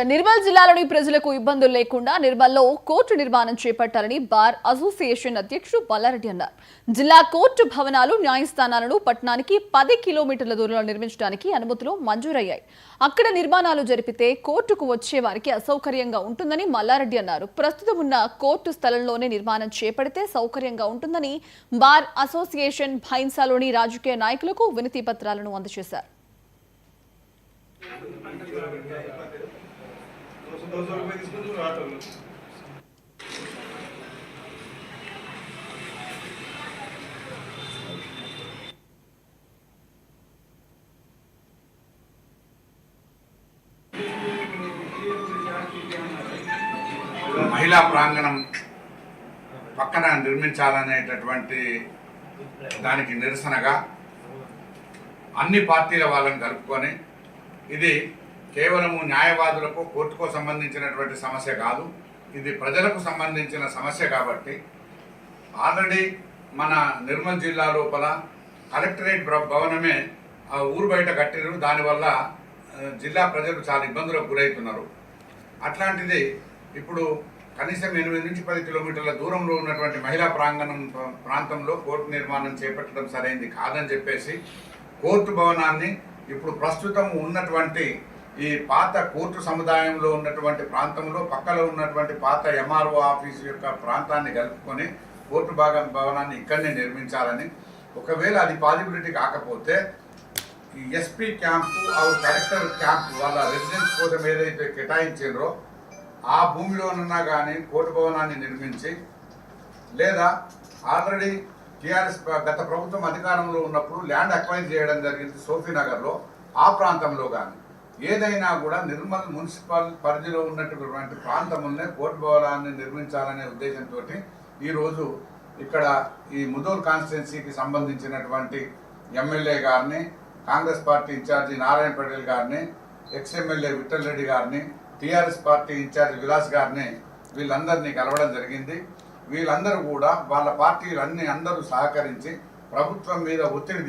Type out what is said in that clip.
నిర్మల్ జిల్లాలోని ప్రజలకు ఇబ్బందులు లేకుండా నిర్మల్లో కోర్టు నిర్మాణం చేపట్టాలని బార్ అసోసియేషన్ అధ్యక్షుడు బల్లారెడ్డి అన్నారు. జిల్లా కోర్టు భవనాలు న్యాయస్థానాలను పట్టణానికి 10 కిలోమీటర్ల దూరంలో నిర్మించడానికి అనుమతులు మంజూరయ్యాయి. అక్కడ నిర్మాణాలు జరిపితే కోర్టుకు వచ్చే వారికి అసౌకర్యంగా ఉంటుందని మల్లారెడ్డి అన్నారు. ప్రస్తుతం ఉన్న కోర్టు స్థలంలోనే నిర్మాణం చేపడితే సౌకర్యంగా ఉంటుందని బార్ అసోసియేషన్ భైన్సాలోని రాజకీయ నాయకులకు వినతి పత్రాలను అందజేశారు. మహిళా ప్రాంగణం పక్కన నిర్మించాలనేటటువంటి దానికి నిరసనగా అన్ని పార్టీల వాళ్ళని కలుపుకొని ఇది కేవలము న్యాయవాదులకు కోర్టుకు సంబంధించినటువంటి సమస్య కాదు, ఇది ప్రజలకు సంబంధించిన సమస్య. కాబట్టి ఆల్రెడీ మన నిర్మల్ జిల్లా లోపల కలెక్టరేట్ భవనమే ఊరు బయట కట్టిరు. దానివల్ల జిల్లా ప్రజలు చాలా ఇబ్బందులకు గురవుతున్నారు. అట్లాంటిది ఇప్పుడు కనీసం 8 నుంచి 10 కిలోమీటర్ల దూరంలో ఉన్నటువంటి మహిళా ప్రాంతంలో కోర్టు నిర్మాణం చేపట్టడం సరైనది కాదని చెప్పేసి కోర్టు భవనాన్ని ఇప్పుడు ప్రస్తుతం ఉన్నటువంటి ఈ పాత కోర్టు సముదాయంలో ఉన్నటువంటి ప్రాంతంలో పక్కలో ఉన్నటువంటి పాత ఎంఆర్ఓ ఆఫీసు యొక్క ప్రాంతాన్ని కలుపుకొని కోర్టు భవనాన్ని ఇక్కడనే నిర్మించాలని, ఒకవేళ అది పాసిబిలిటీ కాకపోతే ఈ ఎస్పీ క్యాంపు కలెక్టర్ క్యాంపు వాళ్ళ రెసిడెన్స్ కోసం ఏదైతే కేటాయించారో ఆ భూమిలోనున్నా కానీ కోర్టు భవనాన్ని నిర్మించి, లేదా ఆల్రెడీ టీఆర్ఎస్ గత ప్రభుత్వం అధికారంలో ఉన్నప్పుడు ల్యాండ్ అక్వైర్ చేయడం జరిగింది సోఫీనగర్లో, ఆ ప్రాంతంలో కానీ ఏదైనా కూడా నిర్మల్ మున్సిపల్ పరిధిలో ఉన్నటువంటి ప్రాంతంలోనే కోర్టు భవనాన్ని నిర్మించాలనే ఉద్దేశంతో ఈరోజు ఇక్కడ ఈ ముదోల్ కాన్స్టిట్యున్సీకి సంబంధించినటువంటి ఎమ్మెల్యే గారిని, కాంగ్రెస్ పార్టీ ఇన్ఛార్జి నారాయణ పటేల్ గారిని, ఎక్స్ఎమ్మెల్యే విఠల్ రెడ్డి గారిని, టీఆర్ఎస్ పార్టీ ఇన్ఛార్జి విలాస్ గారిని వీళ్ళందరినీ కలవడం జరిగింది. వీళ్ళందరూ కూడా వాళ్ళ పార్టీలన్నీ అందరూ సహకరించి ప్రభుత్వం మీద ఒత్తిడి